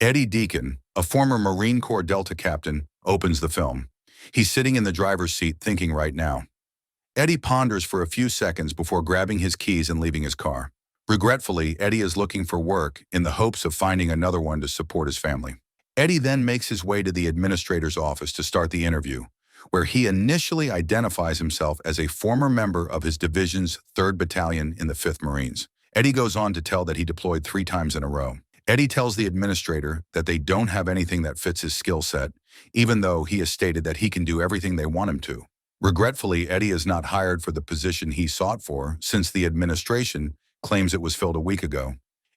Eddie Deacon, a former Marine Corps Delta captain, opens the film. He's sitting in the driver's seat thinking right now. Eddie ponders for a few seconds before grabbing his keys and leaving his car. Regretfully, Eddie is looking for work in the hopes of finding another one to support his family. Eddie then makes his way to the administrator's office to start the interview, where he initially identifies himself as a former member of his division's 3rd Battalion in the 5th Marines. Eddie goes on to tell that he deployed 3 times in a row. Eddie tells the administrator that they don't have anything that fits his skill set, even though he has stated that he can do everything they want him to. Regretfully, Eddie is not hired for the position he sought for since the administration claims it was filled a week ago.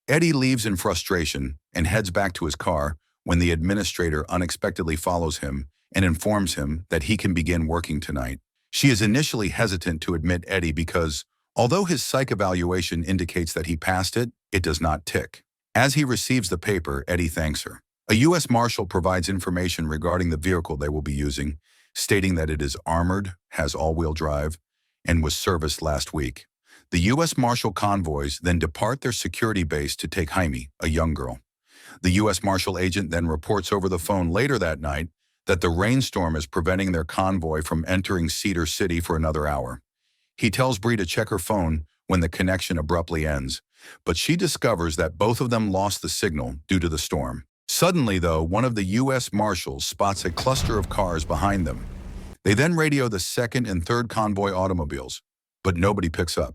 Eddie leaves in frustration and heads back to his car when the administrator unexpectedly follows him and informs him that he can begin working tonight. She is initially hesitant to admit Eddie because, although his psych evaluation indicates that he passed it, it does not tick. As he receives the paper, Eddie thanks her. A U.S. Marshal provides information regarding the vehicle they will be using, stating that it is armored, has all-wheel drive, and was serviced last week. The U.S. Marshal convoys then depart their security base to take Haimey, a young girl. The U.S. Marshal agent then reports over the phone later that night that the rainstorm is preventing their convoy from entering Cedar City for another hour. He tells Bree to check her phone when the connection abruptly ends, but she discovers that both of them lost the signal due to the storm. Suddenly, though, one of the U.S. Marshals spots a cluster of cars behind them. They then radio the 2nd and 3rd convoy automobiles, but nobody picks up.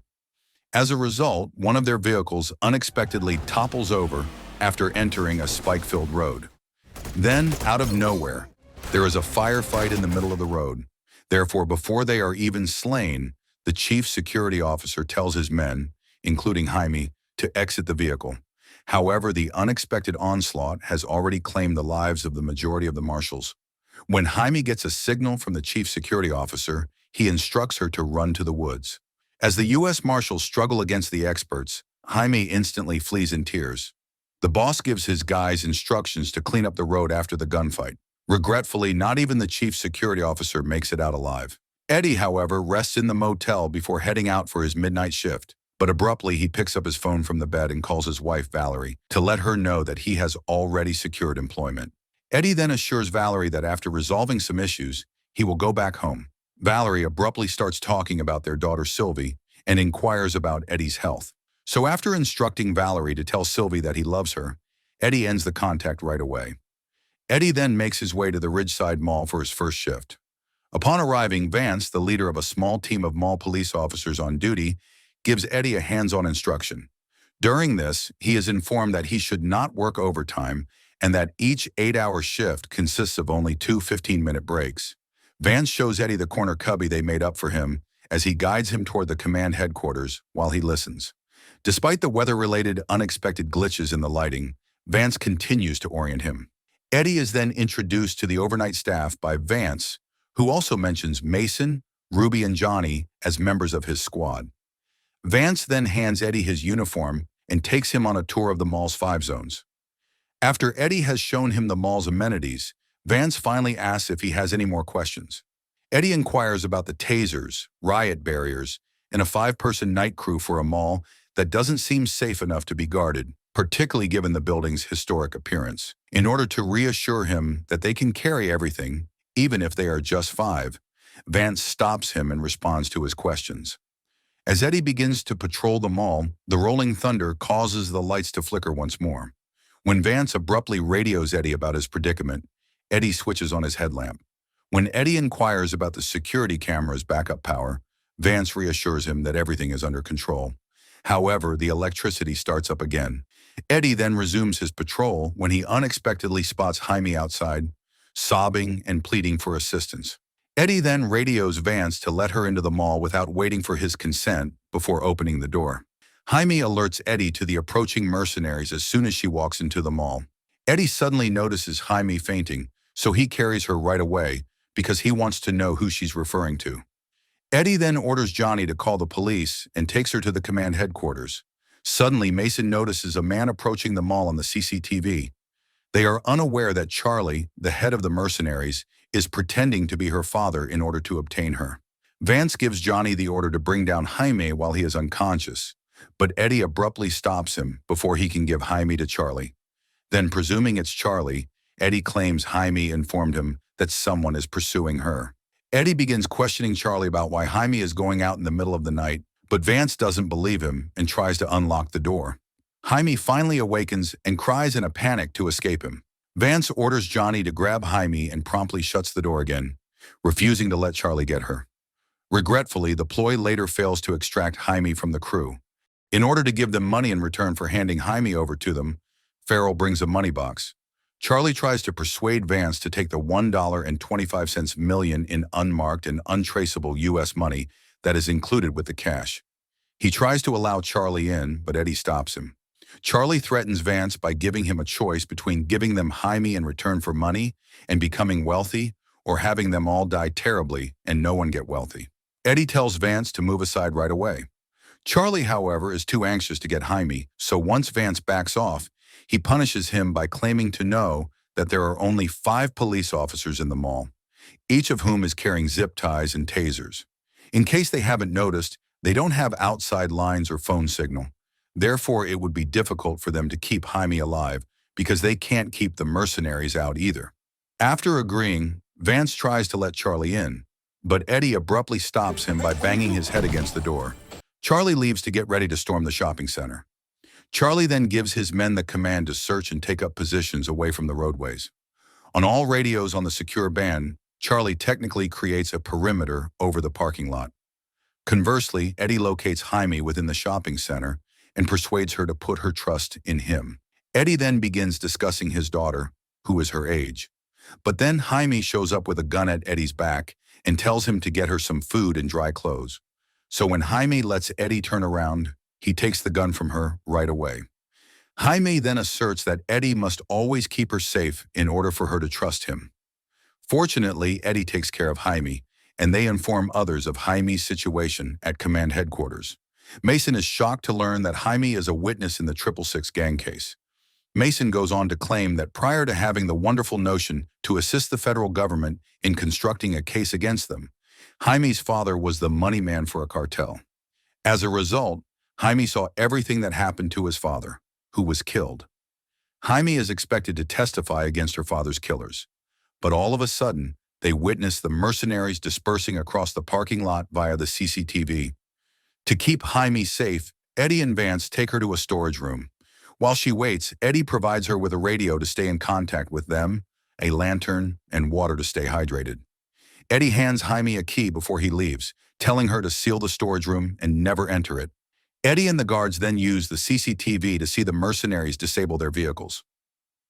As a result, one of their vehicles unexpectedly topples over after entering a spike-filled road. Then, out of nowhere, there is a firefight in the middle of the road. Therefore, before they are even slain, the chief security officer tells his men, including Haimey, to exit the vehicle. However, the unexpected onslaught has already claimed the lives of the majority of the marshals. When Haimey gets a signal from the chief security officer, he instructs her to run to the woods. As the U.S. Marshals struggle against the experts, Haimey instantly flees in tears. The boss gives his guys instructions to clean up the road after the gunfight. Regretfully, not even the chief security officer makes it out alive. Eddie, however, rests in the motel before heading out for his midnight shift. But abruptly, he picks up his phone from the bed and calls his wife, Valerie, to let her know that he has already secured employment. Eddie then assures Valerie that after resolving some issues, he will go back home. Valerie abruptly starts talking about their daughter Sylvie and inquires about Eddie's health. So after instructing Valerie to tell Sylvie that he loves her, Eddie ends the contact right away. Eddie then makes his way to the Ridgeside Mall for his first shift. Upon arriving, Vance, the leader of a small team of mall police officers on duty, gives Eddie a hands-on instruction. During this, he is informed that he should not work overtime and that each 8-hour shift consists of only 2 15-minute breaks. Vance shows Eddie the corner cubby they made up for him as he guides him toward the command headquarters while he listens. Despite the weather-related unexpected glitches in the lighting, Vance continues to orient him. Eddie is then introduced to the overnight staff by Vance, who also mentions Mason, Ruby, and Johnny as members of his squad. Vance then hands Eddie his uniform and takes him on a tour of the mall's 5 zones. After Eddie has shown him the mall's amenities, Vance finally asks if he has any more questions. Eddie inquires about the tasers, riot barriers, and a 5-person night crew for a mall that doesn't seem safe enough to be guarded, particularly given the building's historic appearance. In order to reassure him that they can carry everything, even if they are just 5, Vance stops him and responds to his questions. As Eddie begins to patrol the mall, the rolling thunder causes the lights to flicker once more. When Vance abruptly radios Eddie about his predicament, Eddie switches on his headlamp. When Eddie inquires about the security camera's backup power, Vance reassures him that everything is under control. However, the electricity starts up again. Eddie then resumes his patrol when he unexpectedly spots Haimey outside, sobbing and pleading for assistance. Eddie then radios Vance to let her into the mall without waiting for his consent before opening the door. Haimey alerts Eddie to the approaching mercenaries as soon as she walks into the mall. Eddie suddenly notices Haimey fainting, so he carries her right away because he wants to know who she's referring to. Eddie then orders Johnny to call the police and takes her to the command headquarters. Suddenly, Mason notices a man approaching the mall on the CCTV. They are unaware that Charlie, the head of the mercenaries, is pretending to be her father in order to obtain her. Vance gives Johnny the order to bring down Haimey while he is unconscious, but Eddie abruptly stops him before he can give Haimey to Charlie. Then, presuming it's Charlie, Eddie claims Haimey informed him that someone is pursuing her. Eddie begins questioning Charlie about why Haimey is going out in the middle of the night, but Vance doesn't believe him and tries to unlock the door. Haimey finally awakens and cries in a panic to escape him. Vance orders Johnny to grab Haimey and promptly shuts the door again, refusing to let Charlie get her. Regretfully, the ploy later fails to extract Haimey from the crew. In order to give them money in return for handing Haimey over to them, Farrell brings a money box. Charlie tries to persuade Vance to take the $1.25 million in unmarked and untraceable U.S. money that is included with the cash. He tries to allow Charlie in, but Eddie stops him. Charlie threatens Vance by giving him a choice between giving them Haimey in return for money and becoming wealthy, or having them all die terribly and no one get wealthy. Eddie tells Vance to move aside right away. Charlie, however, is too anxious to get Haimey, so once Vance backs off, he punishes him by claiming to know that there are only 5 police officers in the mall, each of whom is carrying zip ties and tasers. In case they haven't noticed, they don't have outside lines or phone signal. Therefore, it would be difficult for them to keep Haimey alive because they can't keep the mercenaries out either. After agreeing, Vance tries to let Charlie in, but Eddie abruptly stops him by banging his head against the door. Charlie leaves to get ready to storm the shopping center. Charlie then gives his men the command to search and take up positions away from the roadways. On all radios on the secure band, Charlie technically creates a perimeter over the parking lot. Conversely, Eddie locates Haimey within the shopping center and persuades her to put her trust in him. Eddie then begins discussing his daughter, who is her age. But then Haimey shows up with a gun at Eddie's back and tells him to get her some food and dry clothes. So when Haimey lets Eddie turn around, he takes the gun from her right away. Haimey then asserts that Eddie must always keep her safe in order for her to trust him. Fortunately, Eddie takes care of Haimey, and they inform others of Haimey's situation at command headquarters. Mason is shocked to learn that Haimey is a witness in the 666 gang case. Mason goes on to claim that prior to having the wonderful notion to assist the federal government in constructing a case against them, Haimey's father was the money man for a cartel. As a result, Haimey saw everything that happened to his father, who was killed. Haimey is expected to testify against her father's killers, but all of a sudden, they witness the mercenaries dispersing across the parking lot via the CCTV. To keep Haimey safe, Eddie and Vance take her to a storage room. While she waits, Eddie provides her with a radio to stay in contact with them, a lantern, and water to stay hydrated. Eddie hands Haimey a key before he leaves, telling her to seal the storage room and never enter it. Eddie and the guards then use the CCTV to see the mercenaries disable their vehicles.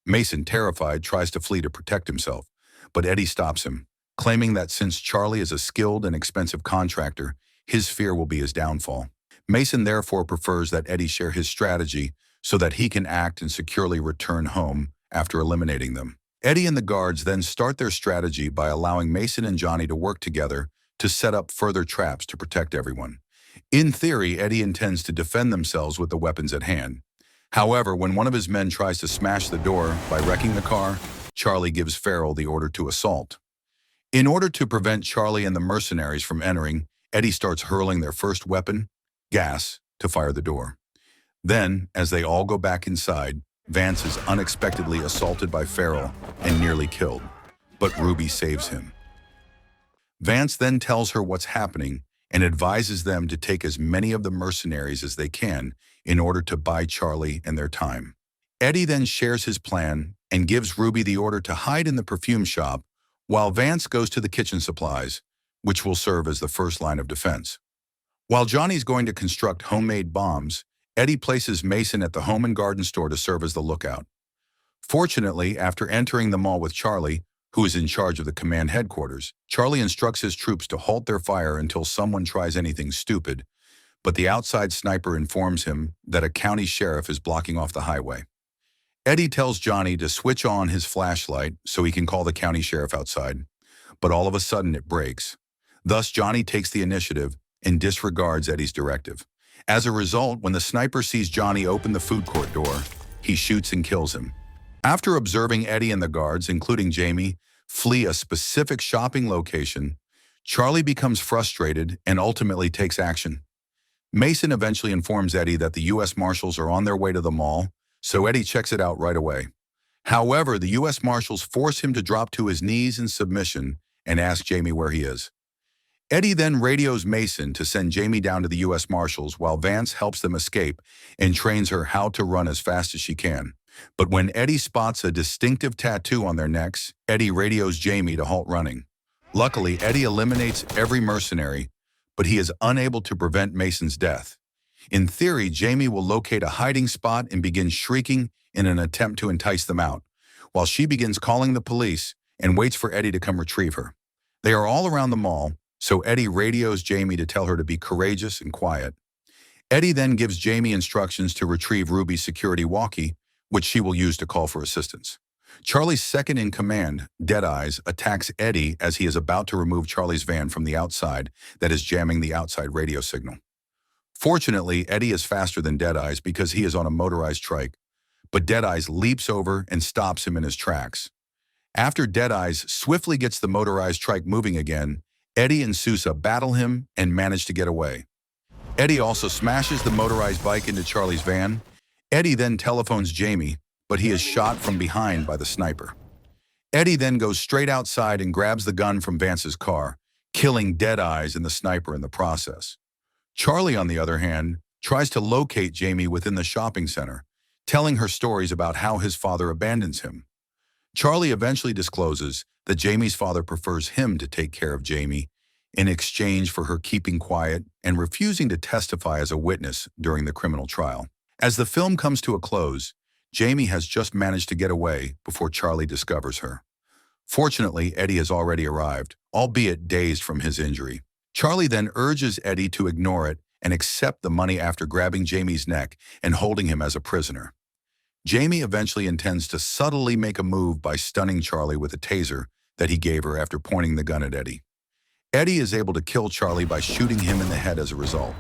Mason, terrified, tries to flee to protect himself, but Eddie stops him, claiming that since Charlie is a skilled and expensive contractor, his fear will be his downfall. Mason therefore prefers that Eddie share his strategy so that he can act and securely return home after eliminating them. Eddie and the guards then start their strategy by allowing Mason and Johnny to work together to set up further traps to protect everyone. In theory, Eddie intends to defend themselves with the weapons at hand. However, when one of his men tries to smash the door by wrecking the car, Charlie gives Farrell the order to assault. In order to prevent Charlie and the mercenaries from entering, Eddie starts hurling their first weapon, gas, to fire the door. Then, as they all go back inside, Vance is unexpectedly assaulted by Farrell and nearly killed, but Ruby saves him. Vance then tells her what's happening and advises them to take as many of the mercenaries as they can in order to buy Charlie and their time. Eddie then shares his plan and gives Ruby the order to hide in the perfume shop while Vance goes to the kitchen supplies, which will serve as the first line of defense. While Johnny's going to construct homemade bombs, Eddie places Mason at the home and garden store to serve as the lookout. Fortunately, after entering the mall with Charlie, who is in charge of the command headquarters, Charlie instructs his troops to halt their fire until someone tries anything stupid, but the outside sniper informs him that a county sheriff is blocking off the highway. Eddie tells Johnny to switch on his flashlight so he can call the county sheriff outside, but all of a sudden it breaks. Thus, Johnny takes the initiative and disregards Eddie's directive. As a result, when the sniper sees Johnny open the food court door, he shoots and kills him. After observing Eddie and the guards, including Jamie, flee a specific shopping location, Charlie becomes frustrated and ultimately takes action. Mason eventually informs Eddie that the U.S. Marshals are on their way to the mall, so Eddie checks it out right away. However, the U.S. Marshals force him to drop to his knees in submission and ask Haimey where he is. Eddie then radios Mason to send Haimey down to the U.S. Marshals while Vance helps them escape and trains her how to run as fast as she can. But when Eddie spots a distinctive tattoo on their necks, Eddie radios Haimey to halt running. Luckily, Eddie eliminates every mercenary, but he is unable to prevent Mason's death. In theory, Haimey will locate a hiding spot and begin shrieking in an attempt to entice them out, while she begins calling the police and waits for Eddie to come retrieve her. They are all around the mall, so Eddie radios Haimey to tell her to be courageous and quiet. Eddie then gives Haimey instructions to retrieve Ruby's security walkie, which she will use to call for assistance. Charlie's second-in-command, Deadeyes, attacks Eddie as he is about to remove Charlie's van from the outside that is jamming the outside radio signal. Fortunately, Eddie is faster than Deadeyes because he is on a motorized trike, but Deadeyes leaps over and stops him in his tracks. After Deadeyes swiftly gets the motorized trike moving again, Eddie and Sousa battle him and manage to get away. Eddie also smashes the motorized bike into Charlie's van. Eddie then telephones Haimey, but he is shot from behind by the sniper. Eddie then goes straight outside and grabs the gun from Vance's car, killing Deadeyes and the sniper in the process. Charlie, on the other hand, tries to locate Haimey within the shopping center, telling her stories about how his father abandons him. Charlie eventually discloses that Haimey's father prefers him to take care of Haimey in exchange for her keeping quiet and refusing to testify as a witness during the criminal trial. As the film comes to a close, Haimey has just managed to get away before Charlie discovers her. Fortunately, Eddie has already arrived, albeit dazed from his injury. Charlie then urges Eddie to ignore it and accept the money after grabbing Haimey's neck and holding him as a prisoner. Haimey eventually intends to subtly make a move by stunning Charlie with a taser that he gave her after pointing the gun at Eddie. Eddie is able to kill Charlie by shooting him in the head as a result.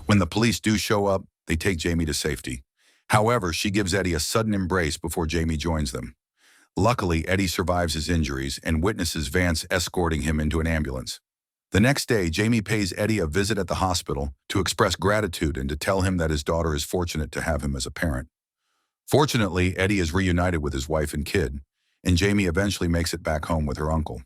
When the police do show up, they take Haimey to safety. However, she gives Eddie a sudden embrace before Haimey joins them. Luckily, Eddie survives his injuries and witnesses Vance escorting him into an ambulance. The next day, Haimey pays Eddie a visit at the hospital to express gratitude and to tell him that his daughter is fortunate to have him as a parent. Fortunately, Eddie is reunited with his wife and kid, and Haimey eventually makes it back home with her uncle.